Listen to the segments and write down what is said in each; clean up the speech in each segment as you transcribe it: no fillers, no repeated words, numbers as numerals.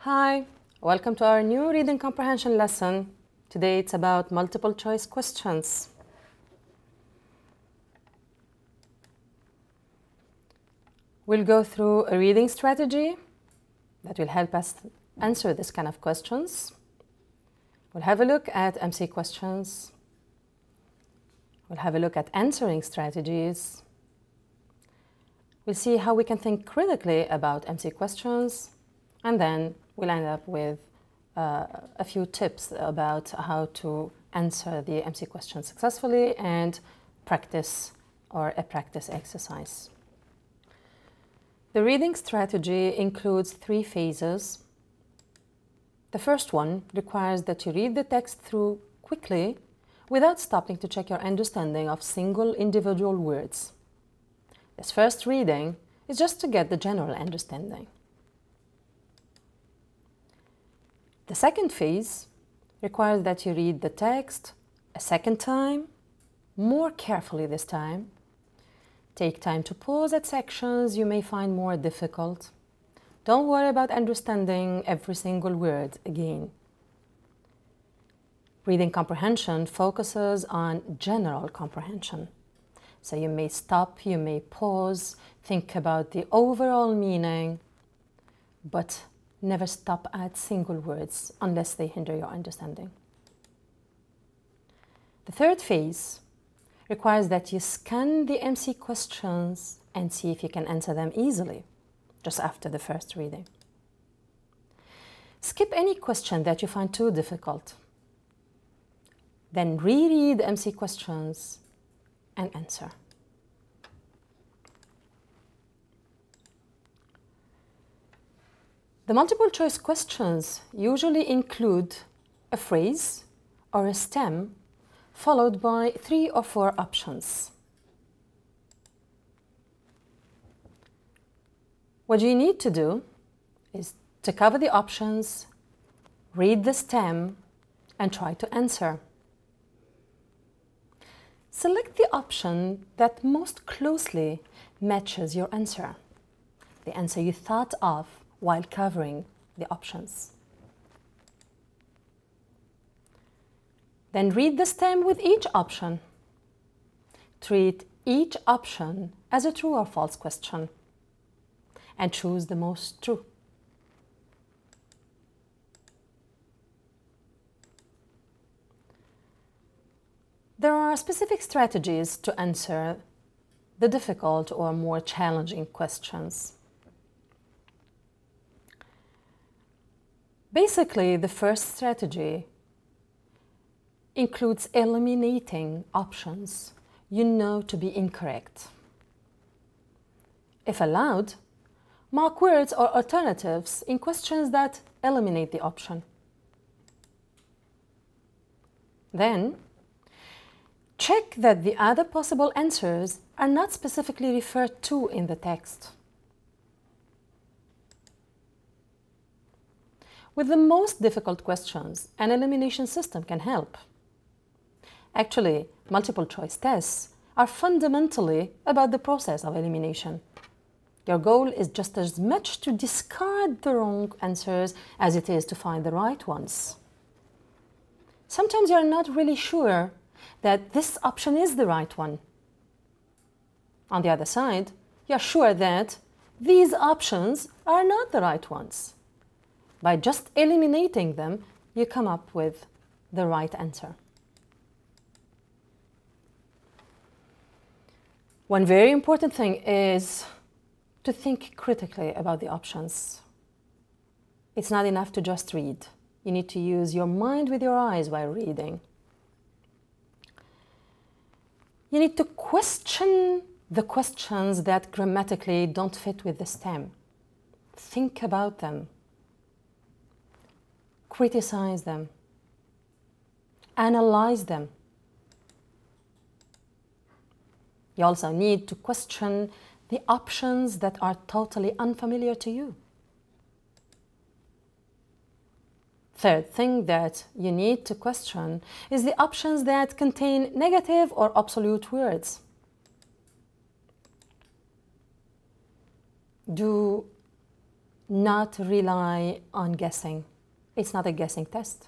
Hi, welcome to our new reading comprehension lesson. Today it's about multiple choice questions. We'll go through a reading strategy that will help us answer this kind of questions. We'll have a look at MC questions. We'll have a look at answering strategies. We'll see how we can think critically about MC questions, and then we'll end up with a few tips about how to answer the MC question successfully and practice or a practice exercise. The reading strategy includes 3 phases. The first one requires that you read the text through quickly without stopping to check your understanding of single individual words. This first reading is just to get the general understanding. The second phase requires that you read the text a second time, more carefully this time. Take time to pause at sections you may find more difficult. Don't worry about understanding every single word again. Reading comprehension focuses on general comprehension. So you may stop, you may pause, think about the overall meaning, but never stop at single words unless they hinder your understanding. The third phase requires that you scan the MC questions and see if you can answer them easily, just after the first reading. Skip any question that you find too difficult. Then reread MC questions and answer. The multiple choice questions usually include a phrase or a stem followed by 3 or 4 options. What you need to do is to cover the options, read the stem, and try to answer. Select the option that most closely matches your answer, the answer you thought of while covering the options. Then read the stem with each option. Treat each option as a true or false question and choose the most true. There are specific strategies to answer the difficult or more challenging questions. Basically, the first strategy includes eliminating options you know to be incorrect. If allowed, mark words or alternatives in questions that eliminate the option. Then, check that the other possible answers are not specifically referred to in the text. With the most difficult questions, an elimination system can help. Actually, multiple choice tests are fundamentally about the process of elimination. Your goal is just as much to discard the wrong answers as it is to find the right ones. Sometimes you're not really sure that this option is the right one. On the other side, you're sure that these options are not the right ones. By just eliminating them, you come up with the right answer. One very important thing is to think critically about the options. It's not enough to just read. You need to use your mind with your eyes while reading. You need to question the questions that grammatically don't fit with the stem. Think about them. Criticize them. Analyze them. You also need to question the options that are totally unfamiliar to you. Third thing that you need to question is the options that contain negative or absolute words. Do not rely on guessing. It's not a guessing test.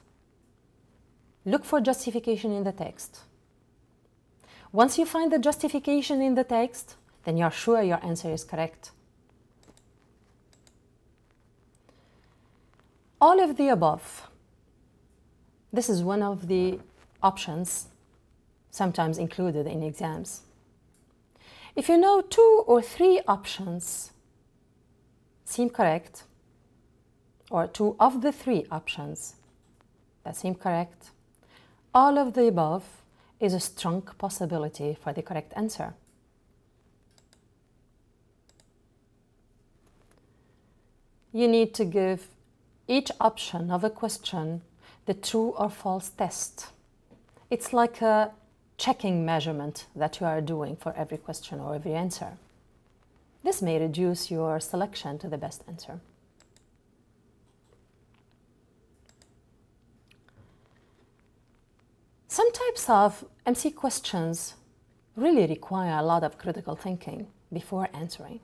Look for justification in the text. Once you find the justification in the text, then you're sure your answer is correct. All of the above. This is one of the options sometimes included in exams. If you know 2 or 3 options seem correct, or 2 of the 3 options that seem correct, all of the above is a strong possibility for the correct answer. You need to give each option of a question the true or false test. It's like a checking measurement that you are doing for every question or every answer. This may reduce your selection to the best answer. Some types of MC questions really require a lot of critical thinking before answering.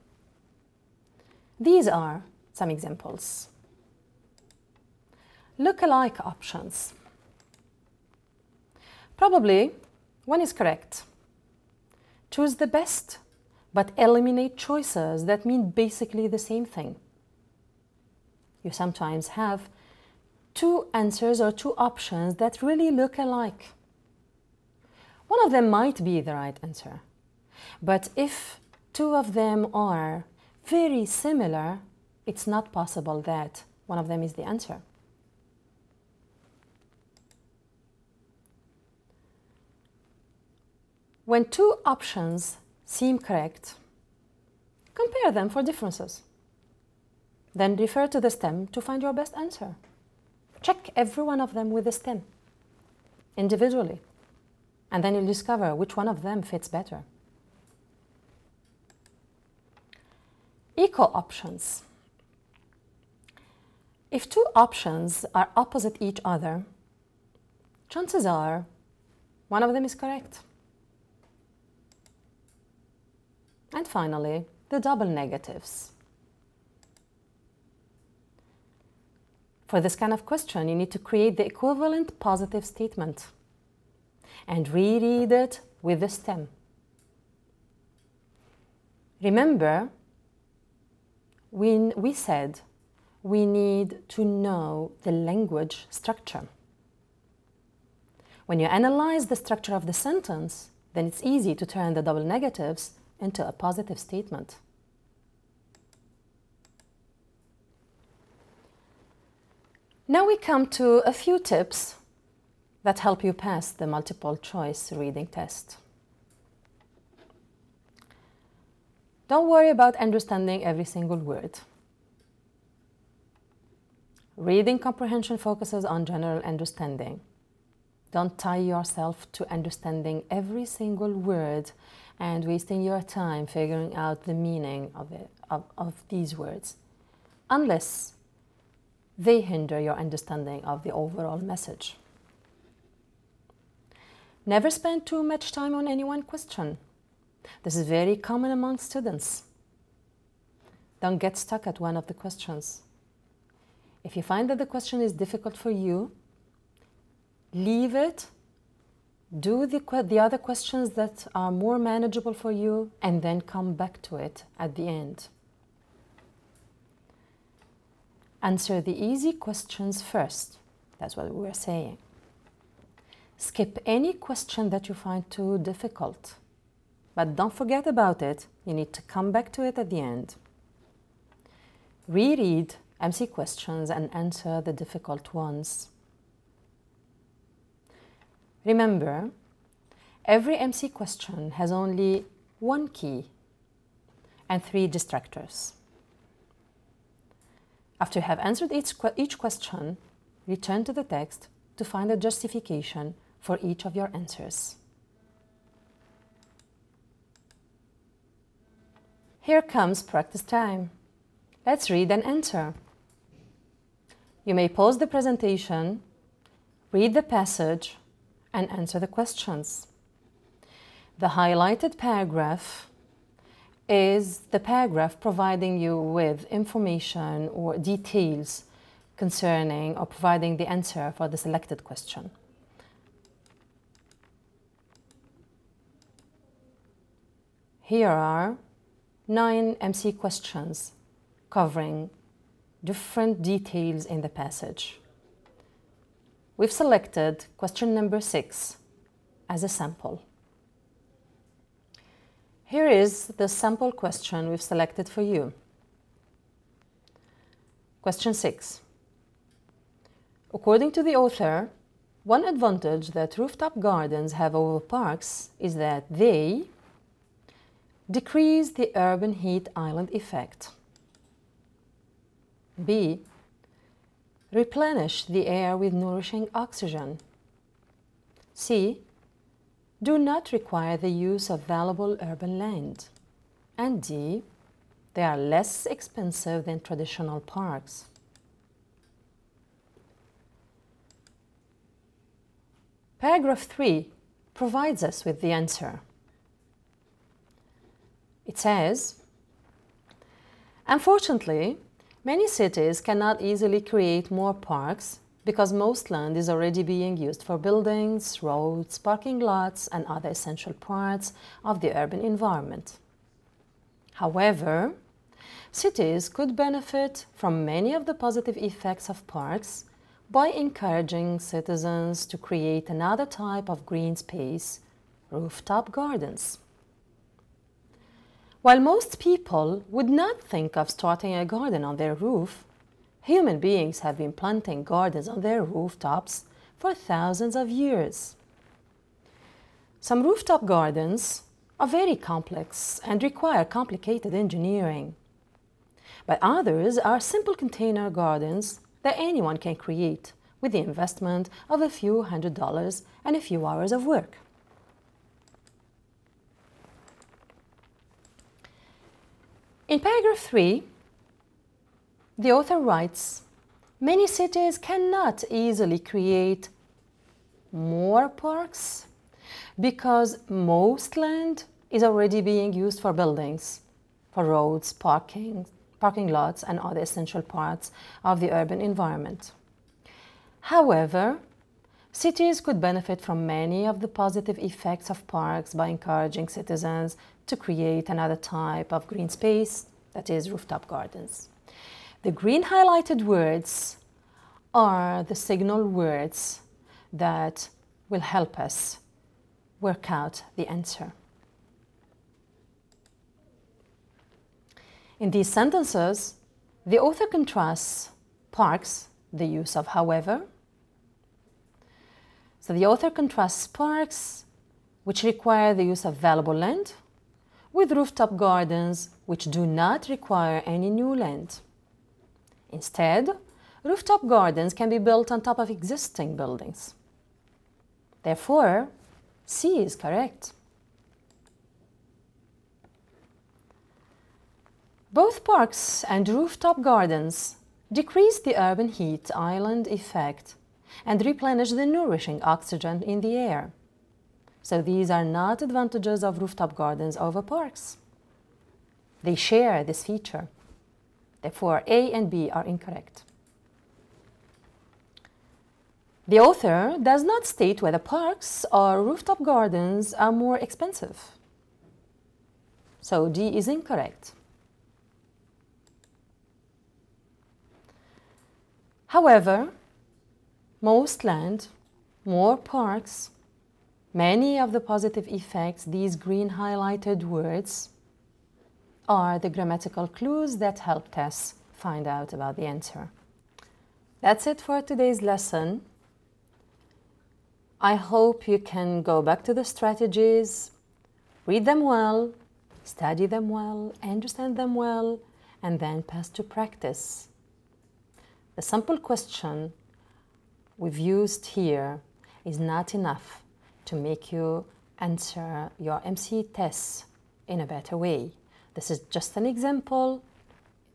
These are some examples. Look-alike options. Probably one is correct. Choose the best, but eliminate choices that mean basically the same thing. You sometimes have 2 answers or 2 options that really look alike. One of them might be the right answer, but if 2 of them are very similar, it's not possible that one of them is the answer. When 2 options seem correct, compare them for differences. Then refer to the stem to find your best answer. Check every one of them with the stem individually, and then you'll discover which one of them fits better. Equal options. If 2 options are opposite each other, chances are one of them is correct. And finally, the double negatives. For this kind of question, you need to create the equivalent positive statement and reread it with the stem. Remember, when we said we need to know the language structure. When you analyze the structure of the sentence, then it's easy to turn the double negatives into a positive statement. Now we come to a few tips that help you pass the multiple choice reading test. Don't worry about understanding every single word. Reading comprehension focuses on general understanding. Don't tie yourself to understanding every single word and wasting your time figuring out the meaning of these words, unless they hinder your understanding of the overall message. Never spend too much time on any one question. This is very common among students. Don't get stuck at one of the questions. If you find that the question is difficult for you, leave it. Do the other questions that are more manageable for you, and then come back to it at the end. Answer the easy questions first. That's what we're saying. Skip any question that you find too difficult. But don't forget about it. You need to come back to it at the end. Reread MC questions and answer the difficult ones. Remember, every MC question has only 1 key and 3 distractors. After you have answered each question, return to the text to find a justification for each of your answers. Here comes practice time. Let's read and answer. You may pause the presentation, read the passage, and answer the questions. The highlighted paragraph is the paragraph providing you with information or details concerning or providing the answer for the selected question. Here are 9 MC questions covering different details in the passage. We've selected question number 6 as a sample. Here is the sample question we've selected for you. Question 6. According to the author, one advantage that rooftop gardens have over parks is that they decrease the urban heat island effect. B. Replenish the air with nourishing oxygen. C. Do not require the use of valuable urban land. And D. They are less expensive than traditional parks. Paragraph 3 provides us with the answer. It says, unfortunately, many cities cannot easily create more parks because most land is already being used for buildings, roads, parking lots, and other essential parts of the urban environment. However, cities could benefit from many of the positive effects of parks by encouraging citizens to create another type of green space, rooftop gardens. While most people would not think of starting a garden on their roof, human beings have been planting gardens on their rooftops for thousands of years. Some rooftop gardens are very complex and require complicated engineering, but others are simple container gardens that anyone can create with the investment of a few $100s and a few hours of work. In paragraph 3, the author writes, many cities cannot easily create more parks because most land is already being used for buildings, for roads, parking lots, and other essential parts of the urban environment. However, cities could benefit from many of the positive effects of parks by encouraging citizens to create another type of green space, that is, rooftop gardens. The green highlighted words are the signal words that will help us work out the answer. In these sentences, the author contrasts parks, the use of however. So the author contrasts parks, which require the use of valuable land, with rooftop gardens, which do not require any new land. Instead, rooftop gardens can be built on top of existing buildings. Therefore, C is correct. Both parks and rooftop gardens decrease the urban heat island effect and replenish the nourishing oxygen in the air. So these are not advantages of rooftop gardens over parks. They share this feature. Therefore, A and B are incorrect. The author does not state whether parks or rooftop gardens are more expensive. So D is incorrect. However, most land, more parks, many of the positive effects, these green highlighted words, are the grammatical clues that helped us find out about the answer. That's it for today's lesson. I hope you can go back to the strategies, read them well, study them well, understand them well, and then pass to practice. The sample question we've used here is not enough to make you answer your MC tests in a better way. This is just an example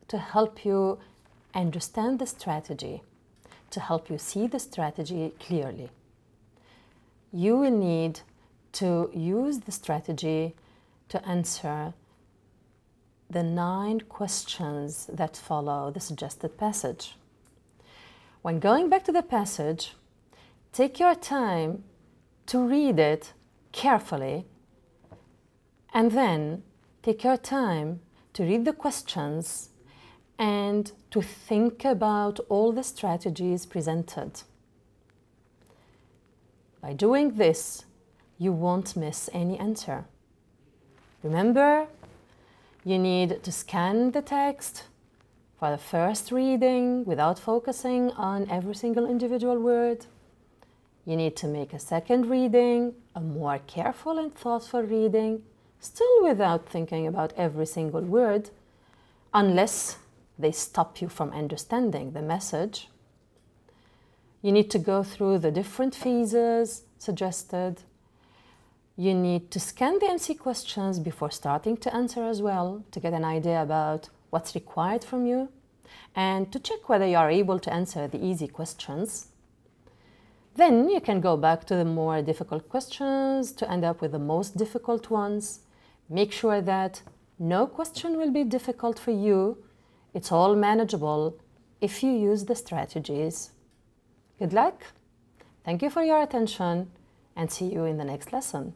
to help you understand the strategy, to help you see the strategy clearly. You will need to use the strategy to answer the 9 questions that follow the suggested passage. When going back to the passage, take your time to read it carefully, and then take your time to read the questions and to think about all the strategies presented. By doing this, you won't miss any answer. Remember, you need to scan the text for the first reading without focusing on every single individual word. You need to make a second reading, a more careful and thoughtful reading, still without thinking about every single word, unless they stop you from understanding the message. You need to go through the different phases suggested. You need to scan the MC questions before starting to answer as well, to get an idea about what's required from you, and to check whether you are able to answer the easy questions. Then you can go back to the more difficult questions to end up with the most difficult ones. Make sure that no question will be difficult for you. It's all manageable if you use the strategies. Good luck. Thank you for your attention, and see you in the next lesson.